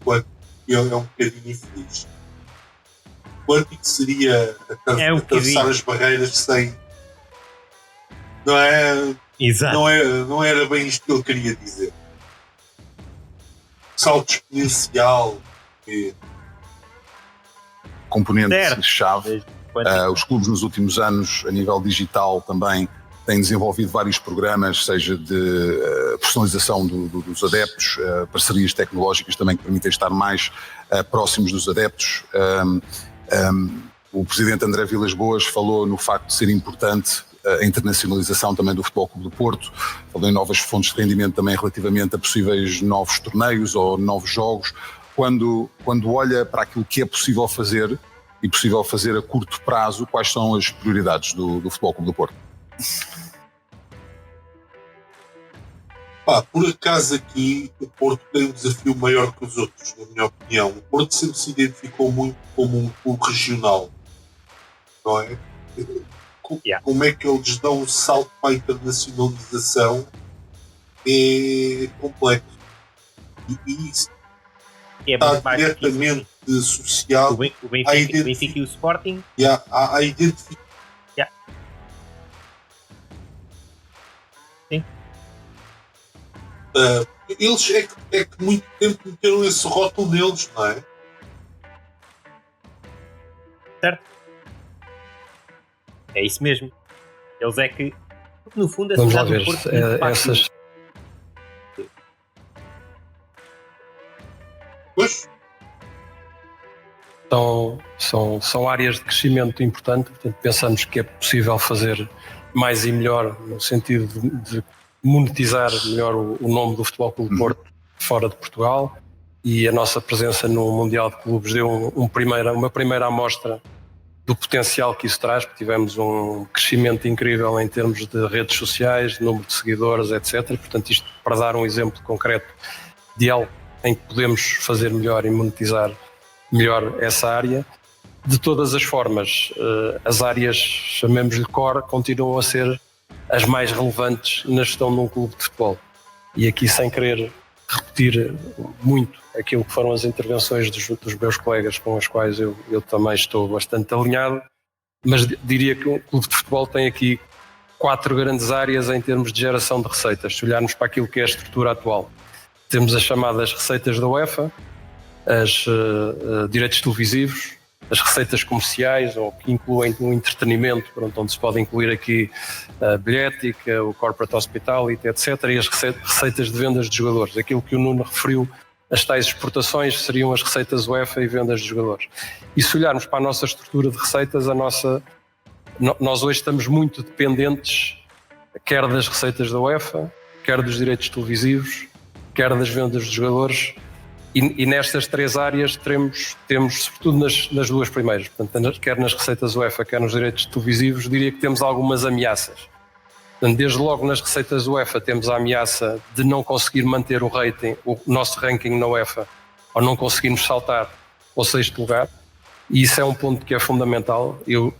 quântico é um bocadinho infeliz. Quântico seria atravessar as barreiras sem... Não é? Exato. Não era bem isto que ele queria dizer. Salto exponencial. Componente-chave. Os clubes nos últimos anos, a nível digital também, têm desenvolvido vários programas, seja de personalização dos adeptos, parcerias tecnológicas também que permitem estar mais próximos dos adeptos. O presidente André Vilas Boas falou no facto de ser importante a internacionalização também do Futebol Clube do Porto, falou em novas fontes de rendimento também relativamente a possíveis novos torneios ou novos jogos. Quando olha para aquilo que é possível fazer e possível fazer a curto prazo, quais são as prioridades do Futebol Clube do Porto? Por acaso aqui o Porto tem um desafio maior que os outros, na minha opinião. O Porto sempre se identificou muito como um clube regional, não é? Como é que eles dão um salto para a internacionalização é complexo. E isso está diretamente associado o Benfica e o Sporting. À identificação. Sim. Eles é que muito tempo meteram esse rótulo neles, não é? Certo. É isso mesmo. Eles é que, no fundo, a vamos lá cidade ver do Porto essas. Pois. São áreas de crescimento importante, portanto pensamos que é possível fazer mais e melhor no sentido de monetizar melhor o nome do Futebol Clube do Porto fora de Portugal, e a nossa presença no Mundial de Clubes deu uma primeira amostra do potencial que isso traz, porque tivemos um crescimento incrível em termos de redes sociais, de número de seguidores, etc. Portanto, isto para dar um exemplo concreto de algo em que podemos fazer melhor e monetizar melhor essa área. De todas as formas, as áreas, chamemos-lhe core, continuam a ser as mais relevantes na gestão de um clube de futebol. E aqui, sem querer repetir muito aquilo que foram as intervenções dos meus colegas com as quais eu também estou bastante alinhado, mas diria que o clube de futebol tem aqui 4 grandes áreas em termos de geração de receitas. Se olharmos para aquilo que é a estrutura atual, temos as chamadas receitas da UEFA, as direitos televisivos, as receitas comerciais, ou que incluem o entretenimento, onde se pode incluir aqui a bilhética, o corporate hospitality, etc. E as receitas de vendas de jogadores. Aquilo que o Nuno referiu, as tais exportações, seriam as receitas UEFA e vendas de jogadores. E se olharmos para a nossa estrutura de receitas, nós hoje estamos muito dependentes, quer das receitas da UEFA, quer dos direitos televisivos, quer das vendas de jogadores. E nestas 3 áreas temos sobretudo nas 2 primeiras, portanto, quer nas receitas UEFA, quer nos direitos televisivos, diria que temos algumas ameaças. Portanto, desde logo nas receitas UEFA temos a ameaça de não conseguir manter o nosso ranking na UEFA, ou não conseguirmos saltar ao 6º lugar, e isso é um ponto que é fundamental. Eu,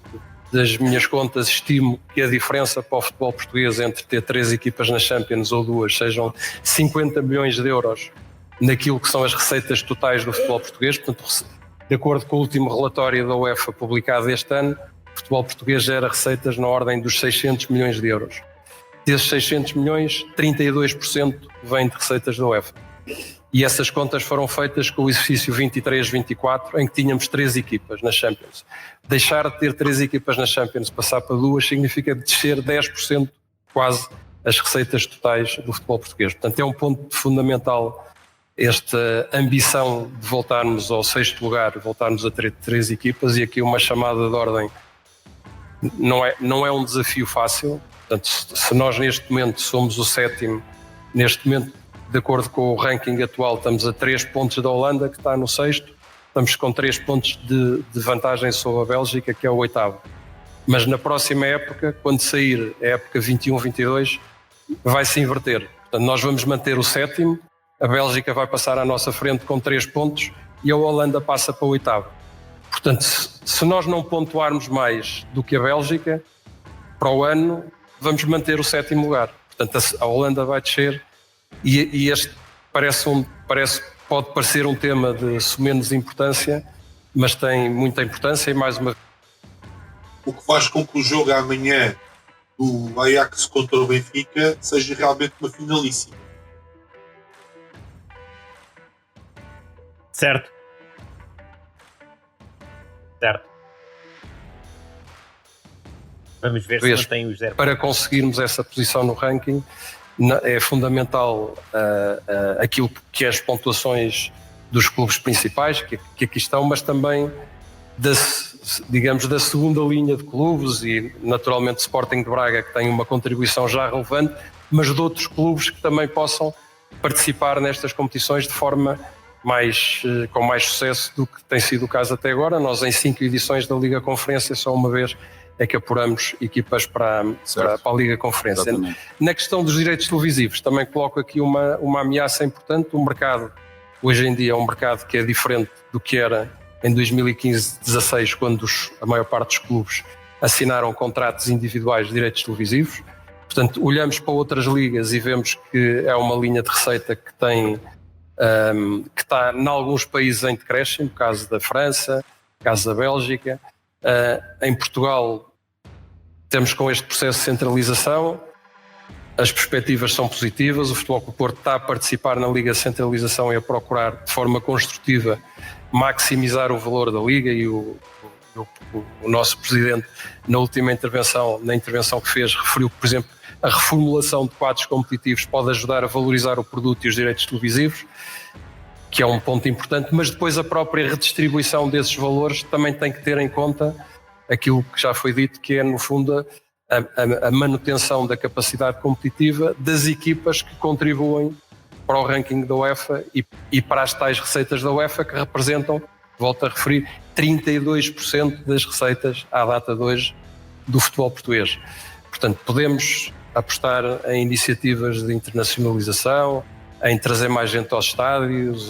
das minhas contas, estimo que a diferença para o futebol português entre ter 3 equipas na Champions ou 2 sejam 50 milhões de euros naquilo que são as receitas totais do futebol português. Portanto, de acordo com o último relatório da UEFA publicado este ano, o futebol português gera receitas na ordem dos 600 milhões de euros. Desses 600 milhões, 32% vêm de receitas da UEFA. E essas contas foram feitas com o exercício 23-24, em que tínhamos 3 equipas na Champions. Deixar de ter 3 equipas na Champions, passar para 2, significa descer 10% quase as receitas totais do futebol português. Portanto, é um ponto fundamental esta ambição de voltarmos ao 6º lugar, voltarmos a ter 3 equipas, e aqui uma chamada de ordem. Não é um desafio fácil. Portanto, se nós neste momento somos o 7º, neste momento, de acordo com o ranking atual, estamos a 3 pontos da Holanda, que está no 6º, estamos com 3 pontos de vantagem sobre a Bélgica, que é o 8º. Mas na próxima época, quando sair a época 21-22, vai se inverter. Portanto, nós vamos manter o 7º, a Bélgica vai passar à nossa frente com 3 pontos e a Holanda passa para o 8º. Portanto, se nós não pontuarmos mais do que a Bélgica, para o ano vamos manter o 7º lugar. Portanto, a Holanda vai descer, e este pode parecer um tema de menos importância, mas tem muita importância. E mais uma vez, o que faz com que o jogo amanhã do Ajax contra o Benfica seja realmente uma finalíssima. Certo. Vamos ver se mantém os 0. Para conseguirmos essa posição no ranking, é fundamental aquilo que é as pontuações dos clubes principais, que aqui estão, mas também da segunda linha de clubes, e naturalmente Sporting de Braga, que tem uma contribuição já relevante, mas de outros clubes que também possam participar nestas competições de forma com mais sucesso do que tem sido o caso até agora. Nós, em 5 edições da Liga Conferência, só uma vez é que apuramos equipas para a Liga Conferência. Exatamente. Na questão dos direitos televisivos, também coloco aqui uma ameaça importante. O mercado, hoje em dia, é um mercado que é diferente do que era em 2015-16, quando a maior parte dos clubes assinaram contratos individuais de direitos televisivos. Portanto, olhamos para outras ligas e vemos que é uma linha de receita que que está em alguns países em decréscimo, caso da França, caso da Bélgica. Em Portugal temos com este processo de centralização, as perspectivas são positivas, o Futebol Clube do Porto está a participar na Liga de Centralização e a procurar de forma construtiva maximizar o valor da Liga, e o nosso Presidente na intervenção que fez, referiu que, por exemplo, a reformulação de quadros competitivos pode ajudar a valorizar o produto e os direitos televisivos, que é um ponto importante, mas depois a própria redistribuição desses valores também tem que ter em conta aquilo que já foi dito, que é, no fundo, a manutenção da capacidade competitiva das equipas que contribuem para o ranking da UEFA e para as tais receitas da UEFA, que representam, volto a referir, 32% das receitas à data de hoje do futebol português. Portanto, podemos apostar em iniciativas de internacionalização, em trazer mais gente aos estádios.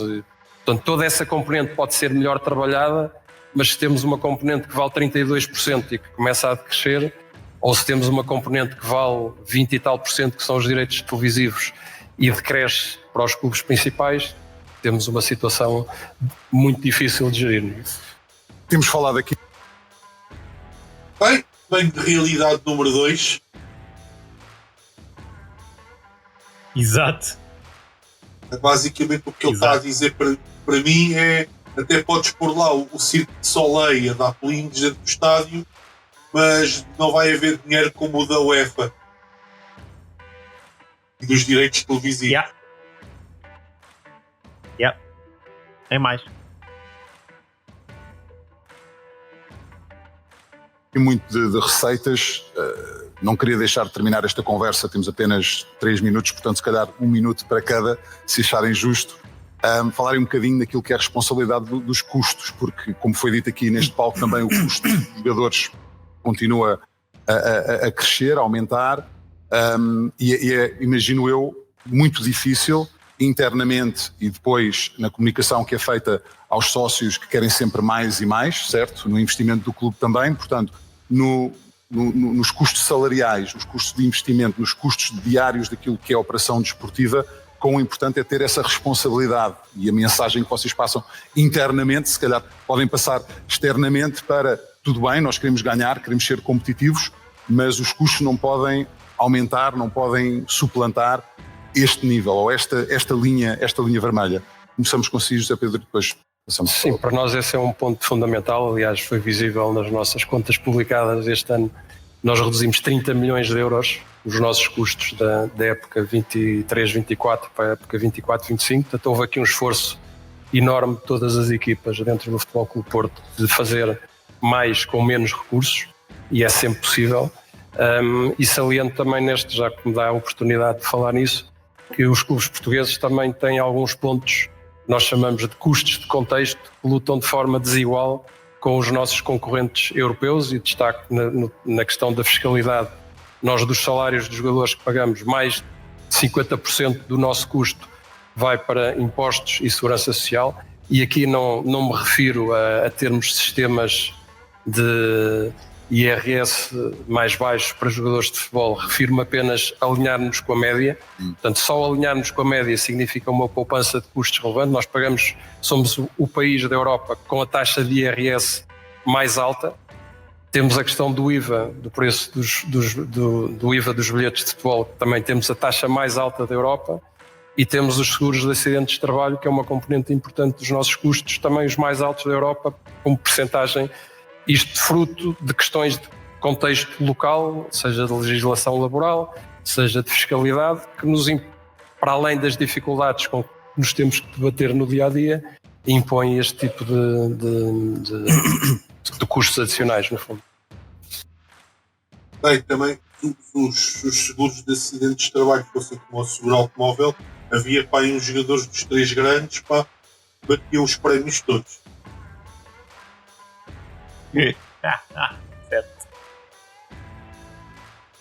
Portanto, toda essa componente pode ser melhor trabalhada, mas se temos uma componente que vale 32% e que começa a decrescer, ou se temos uma componente que vale 20 e tal %, que são os direitos televisivos, e decresce para os clubes principais, temos uma situação muito difícil de gerir. Temos falado aqui. Bem de realidade número 2. Exato. Basicamente o que ele está a dizer para mim é: até podes pôr lá o Cirque de Soleil a dar pulinhos dentro do estádio, mas não vai haver dinheiro como o da UEFA e dos direitos televisivos. É mais. E muito de receitas. Não queria deixar de terminar esta conversa, temos apenas 3 minutos, portanto se calhar 1 minuto para cada, se acharem justo, falarem um bocadinho daquilo que é a responsabilidade dos custos, porque, como foi dito aqui neste palco também, o custo dos jogadores continua a crescer, a aumentar, e é, imagino eu, muito difícil internamente e depois na comunicação que é feita aos sócios que querem sempre mais e mais, certo? No investimento do clube também, portanto, nos custos salariais, nos custos de investimento, nos custos diários daquilo que é a operação desportiva, quão importante é ter essa responsabilidade, e a mensagem que vocês passam internamente, se calhar podem passar externamente para: tudo bem, nós queremos ganhar, queremos ser competitivos, mas os custos não podem aumentar, não podem suplantar este nível, ou esta linha vermelha. Começamos consigo, José Pedro, depois passamos. Sim, para nós esse é um ponto fundamental. Aliás, foi visível nas nossas contas publicadas este ano. Nós reduzimos 30 milhões de euros os nossos custos da época 23-24 para a época 24-25. Portanto, houve aqui um esforço enorme de todas as equipas dentro do Futebol Clube do Porto de fazer mais com menos recursos, e é sempre possível. E saliento também já que me dá a oportunidade de falar nisso, que os clubes portugueses também têm alguns pontos, nós chamamos de custos de contexto, que lutam de forma desigual com os nossos concorrentes europeus, e destaco na questão da fiscalidade. Nós, dos salários dos jogadores que pagamos, mais de 50% do nosso custo vai para impostos e segurança social, e aqui não me refiro a termos sistemas de IRS mais baixos para jogadores de futebol, refiro-me apenas a alinhar-nos com a média. Portanto, só alinhar-nos com a média significa uma poupança de custos relevante. Nós somos o país da Europa com a taxa de IRS mais alta. Temos a questão do IVA, do preço do IVA dos bilhetes de futebol, também temos a taxa mais alta da Europa, e temos os seguros de acidentes de trabalho, que é uma componente importante dos nossos custos, também os mais altos da Europa, como percentagem. Isto fruto de questões de contexto local, seja de legislação laboral, seja de fiscalidade, que para além das dificuldades com que nos temos que debater no dia-a-dia, impõe este tipo de custos adicionais, no fundo. Bem, também, se os seguros de acidentes de trabalho fossem como o seguro automóvel, havia aí uns jogadores dos 3 grandes, batiam os prémios todos. Certo.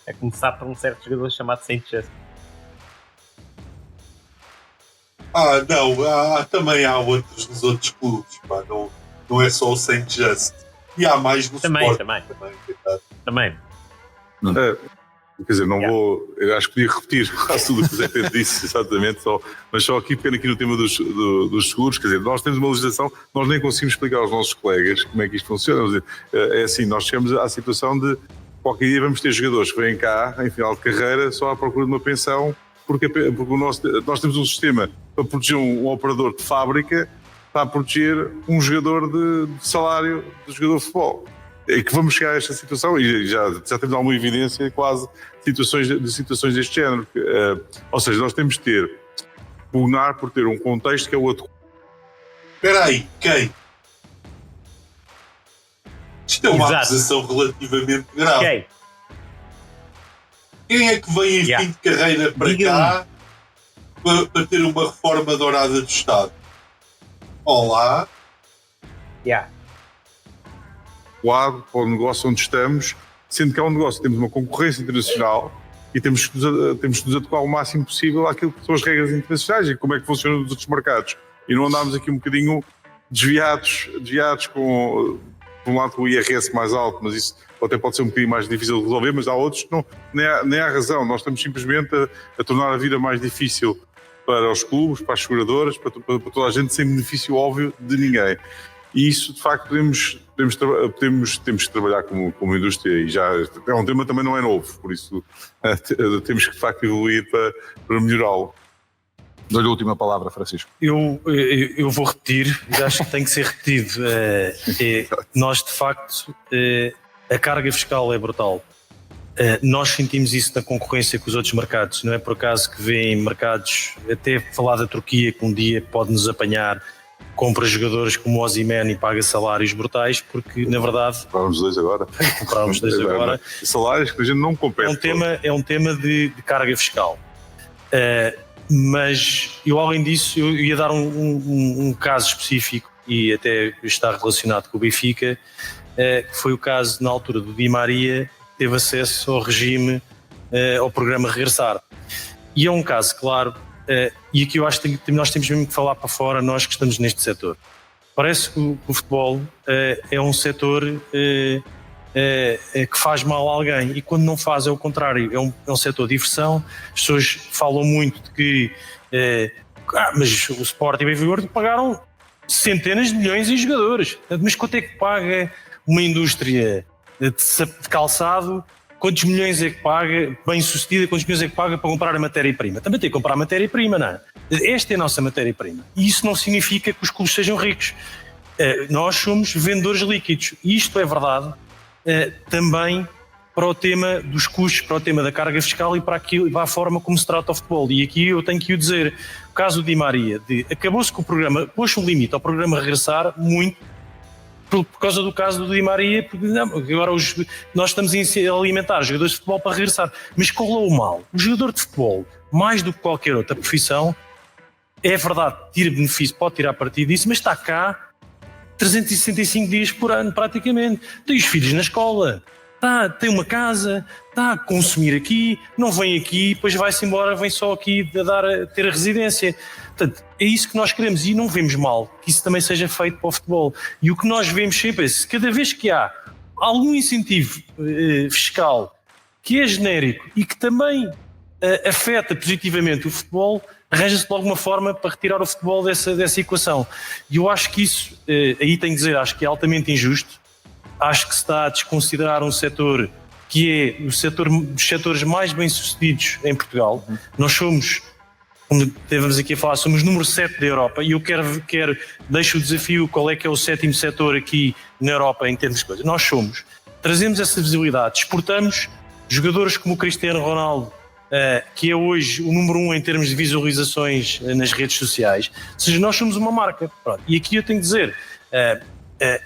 A começar por um certo jogador chamado Saint Just. Não, também há outros nos outros clubes, pá, não é só o Saint Just. E há mais no Também. Também. Quer dizer, não vou. Eu acho que podia repetir quase tudo o que o Zé Pedro disse, exatamente, mas só aqui pegando aqui no tema dos seguros. Quer dizer, nós temos uma legislação, nós nem conseguimos explicar aos nossos colegas como é que isto funciona. É assim, nós chegamos à situação de qualquer dia vamos ter jogadores que vêm cá, em final de carreira, só à procura de uma pensão, porque nós temos um sistema para proteger um operador de fábrica, está a proteger um jogador de salário de jogador de futebol. É que vamos chegar a esta situação e já temos alguma evidência quase de situações deste género. Ou seja, nós temos de pugnar por ter um contexto que é o outro. Espera aí, quem? Isto é uma Exato. acusação relativamente grave. Quem é que vem em fim de carreira para cá para ter uma reforma dourada do Estado? Olá. Para o negócio onde estamos, sendo que é um negócio, temos uma concorrência internacional e temos que nos adequar o máximo possível àquilo que são as regras internacionais e como é que funcionam nos outros mercados. E não andarmos aqui um bocadinho desviados com, por um lado, com o IRS mais alto, mas isso até pode ser um bocadinho mais difícil de resolver, mas há outros que nem há razão. Nós estamos simplesmente a tornar a vida mais difícil para os clubes, para as seguradoras, para toda a gente, sem benefício óbvio de ninguém. E isso, de facto, temos que trabalhar como indústria e já é um tema também não é novo, por isso temos que, de facto, evoluir para melhorá-lo. Dou-lhe a última palavra, Francisco. Eu vou repetir, acho que tem que ser repetido. Nós, de facto, a carga fiscal é brutal. Nós sentimos isso na concorrência com os outros mercados. Não é por acaso que vêem mercados, até falar da Turquia, que um dia pode nos apanhar, compra jogadores como o Osimhen e paga salários brutais, porque na verdade comprávamos dois agora. Salários que a gente não compete. É um tema de carga fiscal. Mas eu, além disso, eu ia dar um caso específico e até está relacionado com o Benfica, que foi o caso na altura do Di Maria, que teve acesso ao regime, ao programa Regressar. E é um caso, claro, e aqui eu acho que nós temos mesmo que falar para fora, nós que estamos neste setor. Parece que o futebol é um setor que faz mal a alguém, e quando não faz é o contrário, é um setor de diversão. As pessoas falam muito de que mas o Sport e o Benfica pagaram centenas de milhões em jogadores, mas quanto é que paga uma indústria de calçado? Quantos milhões é que paga, bem sucedida, quantos milhões é que paga para comprar a matéria-prima? Também tem que comprar a matéria-prima, não é? Esta é a nossa matéria-prima. E isso não significa que os clubes sejam ricos. Nós somos vendedores líquidos. E isto é verdade também para o tema dos custos, para o tema da carga fiscal e para a forma como se trata o futebol. E aqui eu tenho que o dizer, o caso do Di Maria, acabou-se com o programa, pôs um limite ao programa Regressar, muito, por causa do caso do Di Maria, porque agora nós estamos a alimentar jogadores de futebol para regressar. Mas colou mal. O jogador de futebol, mais do que qualquer outra profissão, é verdade, tira benefício, pode tirar partido disso, mas está cá 365 dias por ano, praticamente. Tem os filhos na escola, tem uma casa, está a consumir aqui, não vem aqui, depois vai-se embora, vem só aqui ter a residência. Portanto, é isso que nós queremos e não vemos mal que isso também seja feito para o futebol. E o que nós vemos sempre é que cada vez que há algum incentivo fiscal que é genérico e que também afeta positivamente o futebol, arranja-se de alguma forma para retirar o futebol dessa equação. E eu acho que isso, aí tenho que dizer, acho que é altamente injusto. Acho que se está a desconsiderar um setor que é o setor dos setores mais bem-sucedidos em Portugal. Nós somos, como estávamos aqui a falar, somos número 7 da Europa e eu deixo o desafio, qual é que é o 7º setor aqui na Europa em termos de coisas. Nós trazemos essa visibilidade, exportamos jogadores como o Cristiano Ronaldo, que é hoje o número 1 em termos de visualizações nas redes sociais. Ou seja, nós somos uma marca. Pronto. E aqui eu tenho que dizer,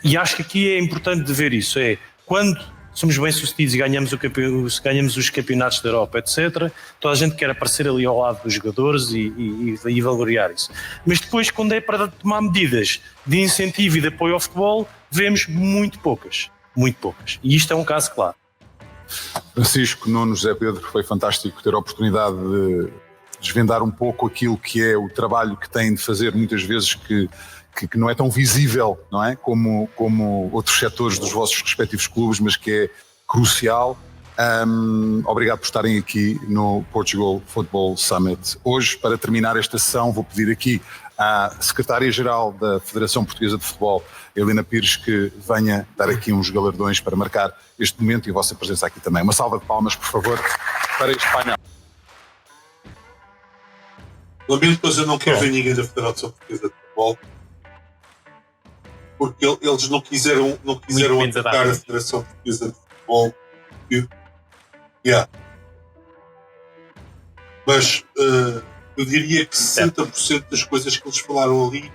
e acho que aqui é importante de ver isso, quando somos bem-sucedidos e ganhamos os campeonatos da Europa, etc., toda a gente quer aparecer ali ao lado dos jogadores e valorizar isso. Mas depois, quando é para tomar medidas de incentivo e de apoio ao futebol, vemos muito poucas. E isto é um caso claro. Francisco, Nuno, José Pedro, foi fantástico ter a oportunidade de desvendar um pouco aquilo que é o trabalho que têm de fazer muitas vezes que não é tão visível, não é? Como outros setores dos vossos respectivos clubes, mas que é crucial. Obrigado por estarem aqui no Portugal Football Summit. Hoje, para terminar esta sessão, vou pedir aqui à Secretária-Geral da Federação Portuguesa de Futebol, Helena Pires, que venha dar aqui uns galardões para marcar este momento e a vossa presença aqui também. Uma salva de palmas, por favor, para este painel. Lamento, mas eu não quero ver ninguém da Federação Portuguesa de Futebol, porque eles não quiseram atacar a Federação Portuguesa de Futebol. Mas eu diria que 60% das coisas que eles falaram ali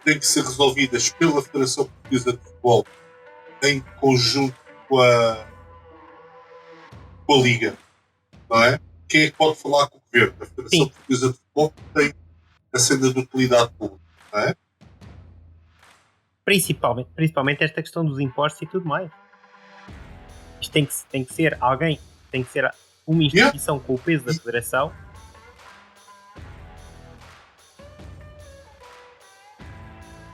têm que ser resolvidas pela Federação Portuguesa de Futebol em conjunto com a Liga, não é? Quem é que pode falar com o Governo? A Federação Portuguesa de Futebol tem a senda de utilidade pública, não é? Principalmente esta questão dos impostos e tudo mais. Isto tem que ser alguém, tem que ser uma instituição com o peso da Federação.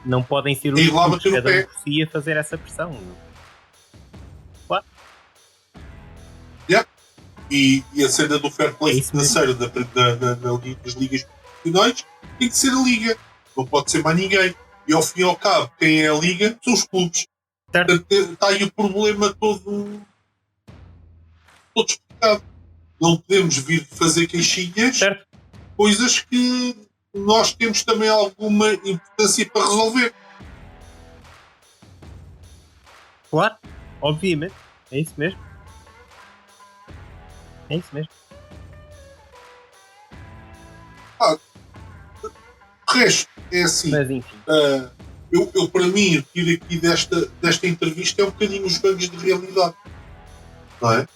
Não podem ser os clubes, cada um por si, a fazer essa pressão. Claro. E a cena do fair play financeiro das ligas profissionais tem que ser a Liga. Não pode ser mais ninguém. E ao fim e ao cabo, quem é a Liga são os clubes. Está aí o problema todo explicado. Não podemos vir fazer queixinhas, coisas que nós temos também alguma importância para resolver. Claro, obviamente. É isso mesmo. É isso mesmo. O resto é assim. Mas enfim. Eu para mim, tiro aqui desta entrevista é um bocadinho os gangues de realidade. Não é?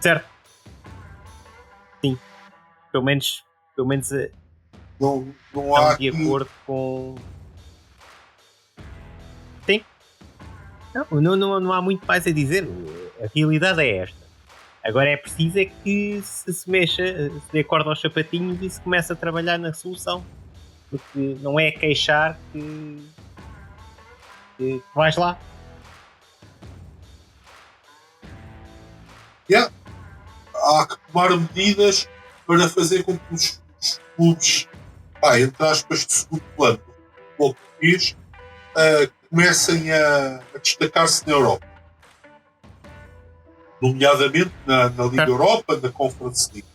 Certo. Sim. Pelo menos não há de acordo com... Sim. Não há muito mais a dizer. A realidade é esta. Agora é preciso é que se mexa, se dê corda aos sapatinhos e se comece a trabalhar na solução. Porque não é queixar que vais lá. Há que tomar medidas para fazer com que os clubes, entre aspas, de segundo plano do futebol português, comecem a destacar-se na Europa. Nomeadamente na Liga Europa, na Conference League.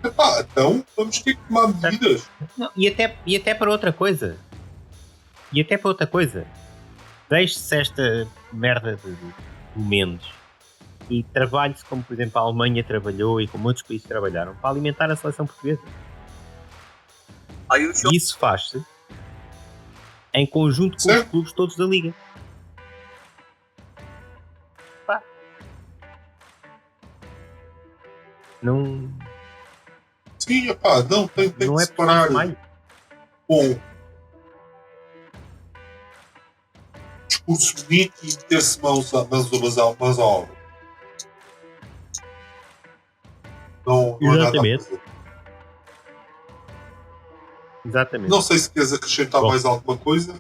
Então vamos ter que tomar medidas. Não, e até para outra coisa. Deixe-se esta merda de momentos e trabalhe-se como, por exemplo, a Alemanha trabalhou e como outros países trabalharam para alimentar a seleção portuguesa. E isso faz-se em conjunto com os clubes todos da Liga. Não... Sim, não tem não que é separar com discurso bonito e meter-se mãos à obra. Não há nada a fazer. Exatamente. Não sei se queres acrescentar mais alguma coisa.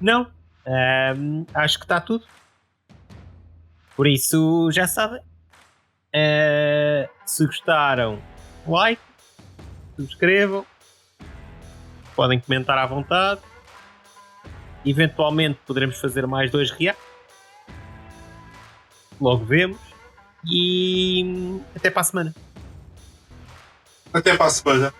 Não. Acho que está tudo. Por isso, já sabem. Se gostaram, like, subscrevam, podem comentar à vontade. Eventualmente poderemos fazer mais 2 reais. Logo vemos. E até para a semana. Até para a semana.